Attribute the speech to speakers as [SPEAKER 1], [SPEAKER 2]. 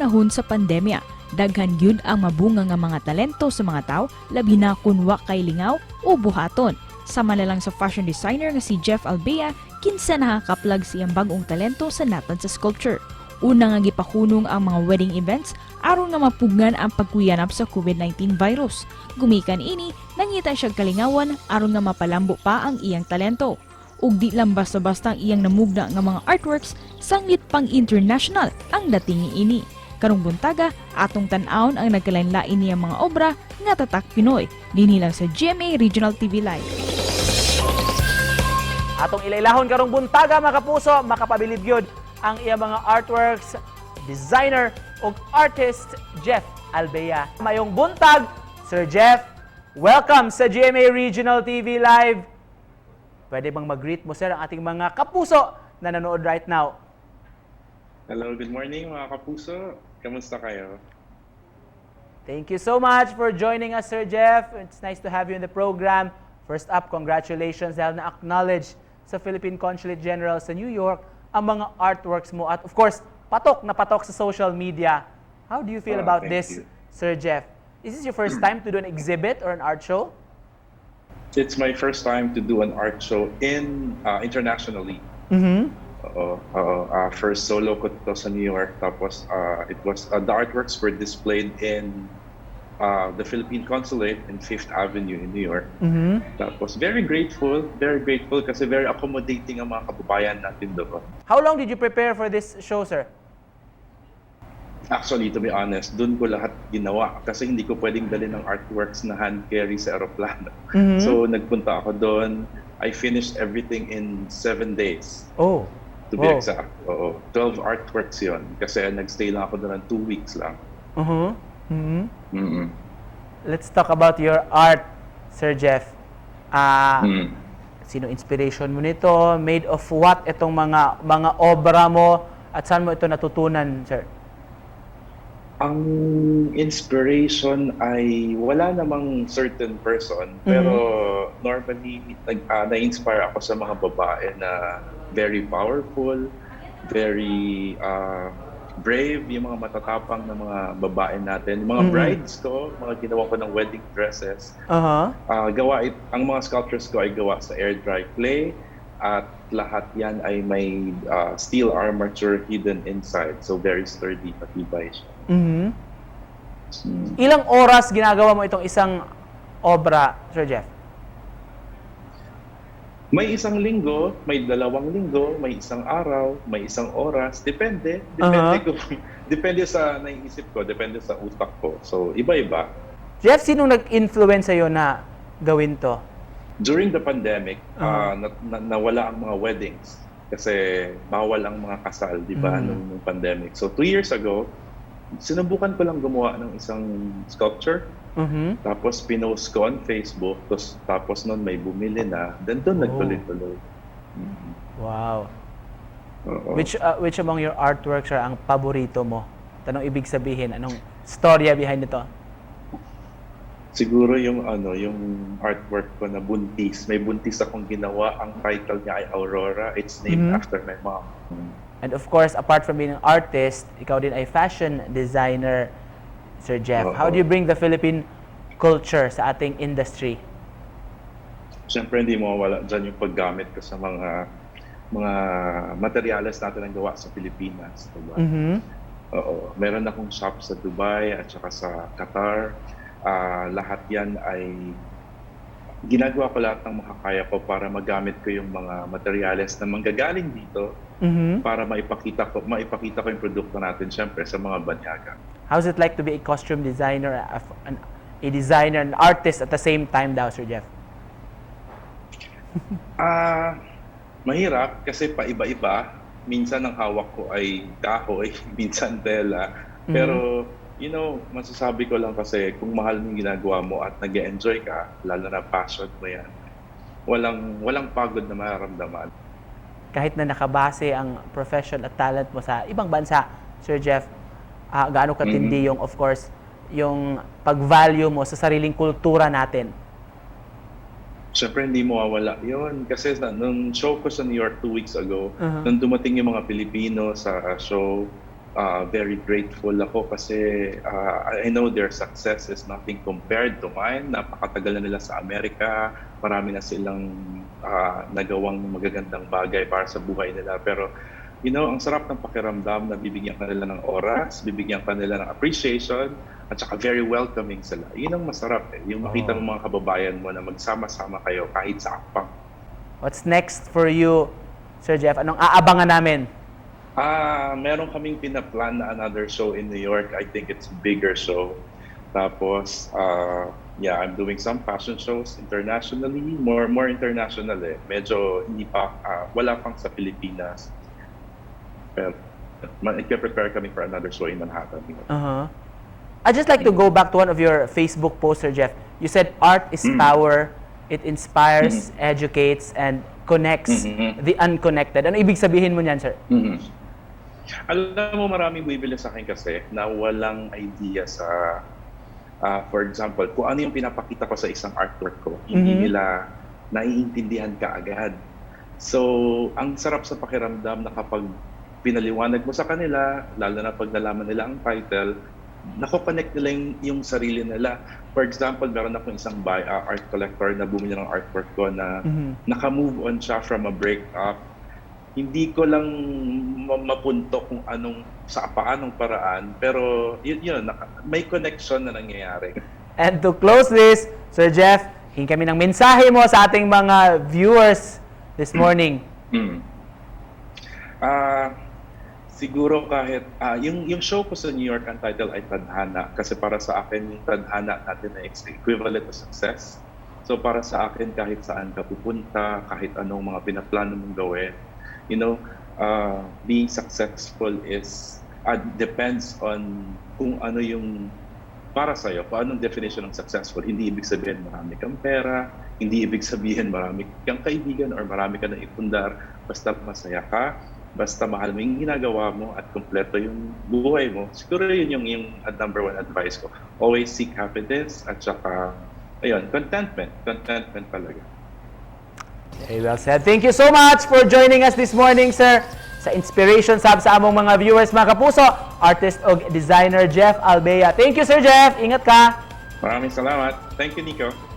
[SPEAKER 1] panahon sa pandemya, daghan gyud ang mabunga nga mga talento sa mga tao, labi na kunwa kay lingaw o buhaton. Sama na lang sa fashion designer nga si Jeff Albea, kinsa nakakaplag siyang bagong talento sa natad sa sculpture. Una nga gipakunong ang mga wedding events aron nga mapugnan ang pagkuyanap sa COVID-19 virus. Gumikan ini, nangita siya kalingawan aron nga mapalambo pa ang iyang talento. Ug di lang basta-basta ang iyang namugna nga mga artworks, sanglit pang international ang dating ini. Karong buntaga, atong tan-awon ang nagkalain-lain niyang mga obra nga tatak Pinoy. Dinhi lang sa GMA Regional TV Live.
[SPEAKER 2] Atong ilailahon karong buntaga mga kapuso, makapabilib yun ang iyang mga artworks, designer ug artist Jeff Albea. Mayong buntag, Sir Jeff, welcome sa GMA Regional TV Live. Pwede bang mag-greet mo, sir, ang ating mga kapuso na nanood right now?
[SPEAKER 3] Hello, good morning mga kapuso. Kamusta kayo?
[SPEAKER 2] Thank you so much for joining us, Sir Jeff. It's nice to have you in the program. First up, congratulations dahil na-acknowledge sa Philippine Consulate General sa New York ang mga artworks mo. At of course, patok na patok sa social media. How do you feel about this, Sir Jeff? Is this your first time to do an exhibit or an art show?
[SPEAKER 3] It's my first time to do an art show internationally. First solo ko to sa New York. Tapos it was the artworks were displayed in the Philippine Consulate in 5th Avenue in New York. Tapos very grateful kasi very accommodating ang mga kababayan natin doon.
[SPEAKER 2] How long did you prepare for this show, sir?
[SPEAKER 3] Actually, to be honest, doon ko lahat ginawa kasi hindi ko pwedeng dalhin ng artworks na hand carry sa aeroplano. So nagpunta ako doon. I finished everything in 7 days.
[SPEAKER 2] Oh.
[SPEAKER 3] To be exact. 12 artworks yon kasi nagstay lang ako doon ng 2 weeks lang.
[SPEAKER 2] Let's talk about your art, Sir Jeff. Sino inspiration mo nito? Made of what itong mga obra mo at saan mo ito natutunan, sir?
[SPEAKER 3] Ang inspiration ay wala namang certain person, pero normally na-inspire ako sa mga babae na very powerful, very brave, yung mga matatapang na mga babae natin. Mga brides ko, mga ginawa ko ng wedding dresses. Ang mga sculptures ko ay gawa sa air dry clay at lahat yan ay may steel armature hidden inside. So very sturdy, patibay siya.
[SPEAKER 2] Ilang oras ginagawa mo itong isang obra, Sir Jeff?
[SPEAKER 3] May 1 linggo, may 2 linggo, may 1 araw, may 1 oras. Depende. Depende sa naiisip ko, depende sa utak ko. So, iba-iba.
[SPEAKER 2] Jeff, sinong nag-influence sa'yo na gawin to?
[SPEAKER 3] During the pandemic, nawala ang mga weddings. Kasi bawal ang mga kasal, di ba, nung pandemic. So, 2 years ago, sinubukan ko lang gumawa ng isang sculpture. Tapos pinost ko on Facebook, tapos noon may bumili na, then doon nagtuloy-tuloy.
[SPEAKER 2] Wow. Which among your artworks are ang paborito mo? Tanong ibig sabihin, anong storya behind ito?
[SPEAKER 3] Siguro yung artwork ko na buntis. May buntis akong ginawa, ang title niya ay Aurora. It's named after my mom.
[SPEAKER 2] And of course, apart from being an artist, ikaw din ay fashion designer, Sir Jeff. How do you bring the Philippine culture sa ating industry?
[SPEAKER 3] Siyempre, hindi mawawala dyan yung paggamit ko sa mga materyales natin ang gawa sa Pilipinas. Diba? Meron akong shop sa Dubai at saka sa Qatar. Lahat yan ay ginagawa ko lahat ng makakaya ko para magamit ko yung mga materyales na manggagaling dito para maipakita ko yung produkto natin siyempre sa mga banyaga.
[SPEAKER 2] How's it like to be a costume designer, a designer, an artist at the same time daw, Sir Jeff?
[SPEAKER 3] Mahirap kasi paiba-iba. Minsan ang hawak ko ay kahoy, minsan tela. Pero masasabi ko lang kasi kung mahal mo yung ginagawa mo at nag-enjoy ka, lalo na passion mo yan, walang pagod na mararamdaman.
[SPEAKER 2] Kahit na nakabase ang profession at talent mo sa ibang bansa, Sir Jeff, gaano katindi yung, of course, yung pag-value mo sa sariling kultura natin?
[SPEAKER 3] Siyempre, hindi mawawala yun. Kasi nung show ko sa New York 2 weeks ago, nung dumating yung mga Pilipino sa show, very grateful ako kasi I know their success is nothing compared to mine. Napakatagal na nila sa Amerika. Marami na silang nagawang magagandang bagay para sa buhay nila. Pero, ang sarap ng pakiramdam na bibigyan ka nila ng oras, bibigyan ka nila ng appreciation, at saka very welcoming sila. Yun ang masarap yung makita ng mga kababayan mo na magsama-sama kayo kahit sa akpang.
[SPEAKER 2] What's next for you, Sir Jeff? Anong aabangan namin?
[SPEAKER 3] Meron kaming pinaplan na another show in New York. I think it's a bigger show. Tapos, I'm doing some fashion shows internationally, more international Medyo hindi pa, wala pang sa Pilipinas. Pero, prepare kami for another show in Manhattan.
[SPEAKER 2] I'd just like to go back to one of your Facebook posts, Sir Jeff. You said art is power, it inspires, educates, and connects the unconnected. Ano ibig sabihin mo niyan, sir?
[SPEAKER 3] Alam mo, maraming bibili sa akin kasi na walang idea sa, for example, kung ano yung pinapakita ko sa isang artwork ko, hindi nila naiintindihan kaagad. So, ang sarap sa pakiramdam na kapag pinaliwanag mo sa kanila, lalo na pag nalaman nila ang title, nako-connect nila yung sarili nila. For example, meron akong isang art collector na bumili ng artwork ko na naka-move on siya from a breakup. Hindi ko lang mapunto kung paanong paraan, pero yun may connection na nangyayari.
[SPEAKER 2] And to close this, Sir Jeff, hingin kami ng mensahe mo sa ating mga viewers this morning.
[SPEAKER 3] Siguro kahit yung show ko sa New York, ang title ay Tadhana, kasi para sa akin yung tadhana natin ay equivalent to success. So para sa akin, kahit saan ka pupunta, kahit anong mga pinaplano mong gawin, being successful is depends on kung ano yung para sa'yo, kung anong definition ng successful. Hindi ibig sabihin marami kang pera, hindi ibig sabihin marami kang kaibigan or marami ka na ipundar, basta masaya ka, basta mahal mo yung ginagawa mo at kumpleto yung buhay mo. Siguro yun yung number one advice ko. Always seek happiness at saka, contentment. Contentment talaga.
[SPEAKER 2] Very well said. Thank you so much for joining us this morning, sir. Sa Inspiration Sab sa among mga viewers, mga kapuso, artist o designer Jeff Albea. Thank you, Sir Jeff. Ingat ka.
[SPEAKER 3] Maraming salamat. Thank you, Nico.